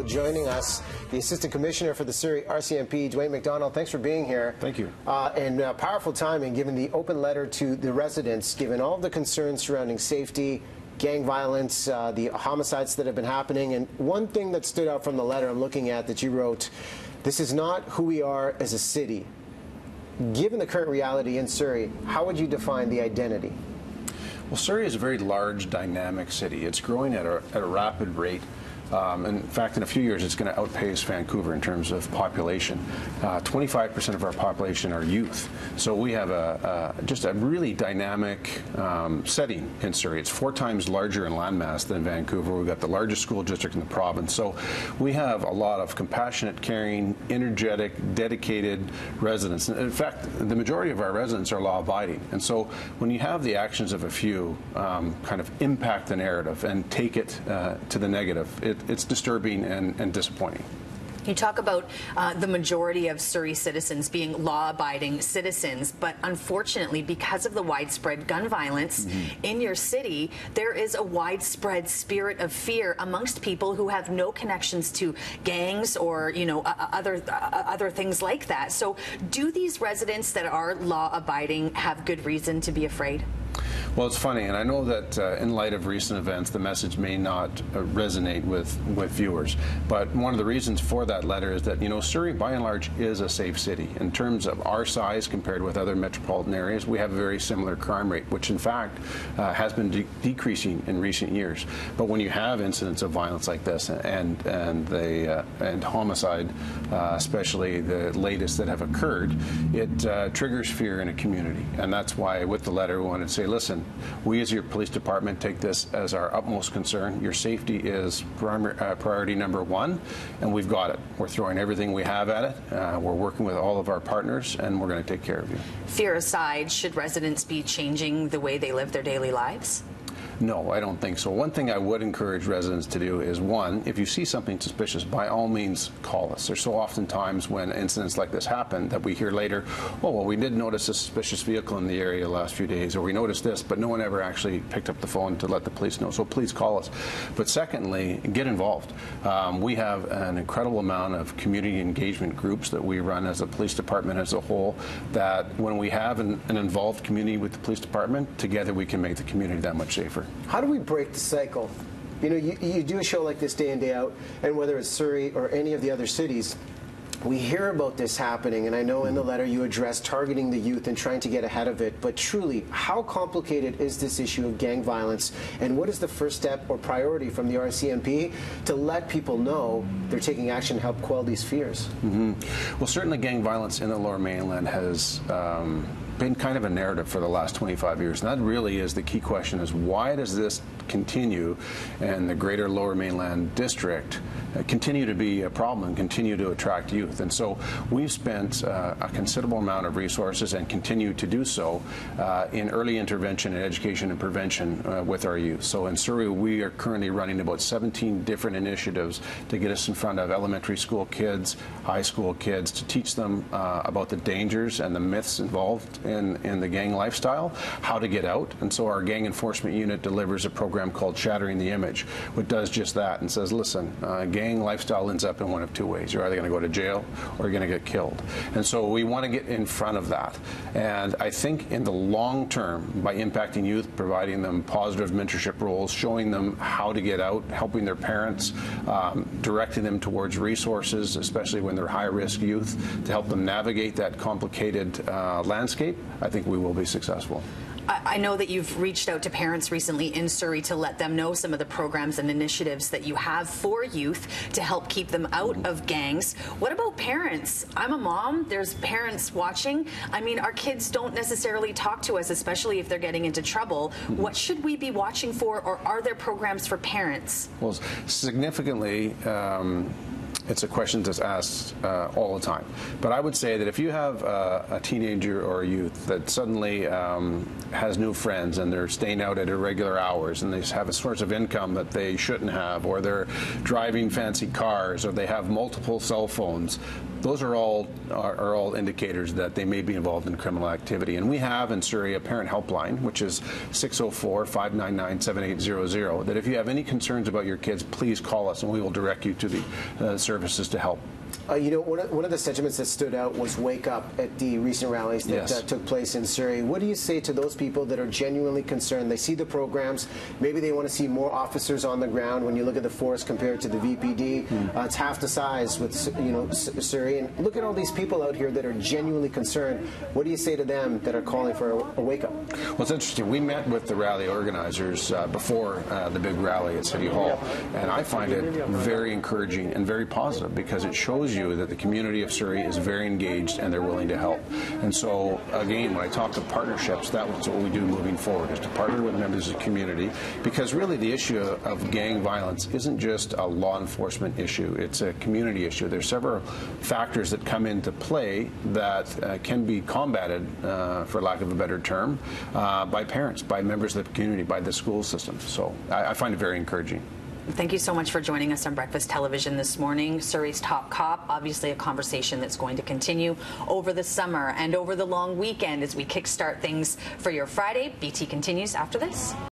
Joining us, the Assistant Commissioner for the Surrey RCMP, Dwayne McDonald. Thanks for being here. Thank you. And powerful timing, given the open letter to the residents, given all the concerns surrounding safety, gang violence, the homicides that have been happening. And one thing that stood out from the letter I'm looking at that you wrote, this is not who we are as a city. Given the current reality in Surrey, how would you define the identity? Well, Surrey is a very large, dynamic city. It's growing at a rapid rate. In fact, in a few years, it's going to outpace Vancouver in terms of population. 25% of our population are youth. So we have just a really dynamic setting in Surrey. It's 4 times larger in landmass than Vancouver. We've got the largest school district in the province. So we have a lot of compassionate, caring, energetic, dedicated residents. In fact, the majority of our residents are law-abiding. And so when you have the actions of a few kind of impact the narrative and take it to the negative, it's disturbing and disappointing. You talk about the majority of Surrey citizens being law-abiding citizens, but unfortunately, because of the widespread gun violence in your city, there is a widespread spirit of fear amongst people who have no connections to gangs or, you know, other things like that. So, do these residents that are law-abiding have good reason to be afraid? Well, it's funny, and I know that in light of recent events, the message may not resonate with viewers. But one of the reasons for that letter is that, you know, Surrey, by and large, is a safe city. In terms of our size compared with other metropolitan areas, we have a very similar crime rate, which in fact has been decreasing in recent years. But when you have incidents of violence like this and homicide, especially the latest that have occurred, it triggers fear in a community. And that's why, with the letter, we wanted to say, listen, we as your police department take this as our utmost concern. Your safety is priority number 1, and we've got it. We're throwing everything we have at it. We're working with all of our partners, and we're going to take care of you. Fear aside, should residents be changing the way they live their daily lives? No, I don't think so. One thing I would encourage residents to do is, one, if you see something suspicious, by all means call us. There's so often times when incidents like this happen that we hear later, oh, well, we did notice a suspicious vehicle in the area the last few days, or we noticed this, but no one ever actually picked up the phone to let the police know. So please call us. But secondly, get involved. We have an incredible amount of community engagement groups that we run as a police department as a whole, that when we have an involved community with the police department, together we can make the community that much safer. How do we break the cycle? You know, you do a show like this day in, day out, and whether it's Surrey or any of the other cities, we hear about this happening, and I know in the letter you address targeting the youth and trying to get ahead of it, but truly, how complicated is this issue of gang violence, and what is the first step or priority from the RCMP to let people know they're taking action to help quell these fears? Well, certainly gang violence in the Lower Mainland has been kind of a narrative for the last 25 years. And that really is the key question, is why does this continue and the greater Lower Mainland district continue to be a problem and continue to attract youth? And so we've spent a considerable amount of resources and continue to do so in early intervention and education and prevention with our youth. So in Surrey, we are currently running about 17 different initiatives to get us in front of elementary school kids, high school kids, to teach them about the dangers and the myths involved in the gang lifestyle, how to get out. And so our gang enforcement unit delivers a program called Shattering the Image, which does just that and says, listen, gang lifestyle ends up in one of 2 ways. You're either going to go to jail or you're going to get killed. And so we want to get in front of that. And I think in the long term, by impacting youth, providing them positive mentorship roles, showing them how to get out, helping their parents, directing them towards resources, especially when they're high-risk youth, to help them navigate that complicated landscape, I think we will be successful. I know that you've reached out to parents recently in Surrey to let them know some of the programs and initiatives that you have for youth to help keep them out of gangs. What about parents? I'm a mom. There's parents watching. I mean, our kids don't necessarily talk to us, especially if they're getting into trouble. What should we be watching for, or are there programs for parents? Well, significantly, it's a question that's asked all the time. But I would say that if you have a teenager or a youth that suddenly has new friends and they're staying out at irregular hours and they have a source of income that they shouldn't have, or they're driving fancy cars, or they have multiple cell phones, those are all indicators that they may be involved in criminal activity. And we have in Surrey a parent helpline, which is 604-599-7800, that if you have any concerns about your kids, please call us and we will direct you to the services to help. You know, one of the sentiments that stood out was wake up at the recent rallies that took place in Surrey. What do you say to those people that are genuinely concerned? They see the programs, maybe they want to see more officers on the ground. When you look at the force compared to the VPD, it's half the size with, you know, Surrey. And look at all these people out here that are genuinely concerned. What do you say to them that are calling for a wake up? Well, it's interesting. We met with the rally organizers before the big rally at City Hall, and I find it very encouraging and very positive because it shows you that the community of Surrey is very engaged and they're willing to help. And so, again, when I talk of partnerships, that's what we do moving forward, is to partner with members of the community, because really the issue of gang violence isn't just a law enforcement issue, it's a community issue. There's several factors that come into play that can be combated, for lack of a better term, by parents, by members of the community, by the school system. So I find it very encouraging. Thank you so much for joining us on Breakfast Television this morning. Surrey's Top Cop, obviously a conversation that's going to continue over the summer and over the long weekend as we kickstart things for your Friday. BT continues after this.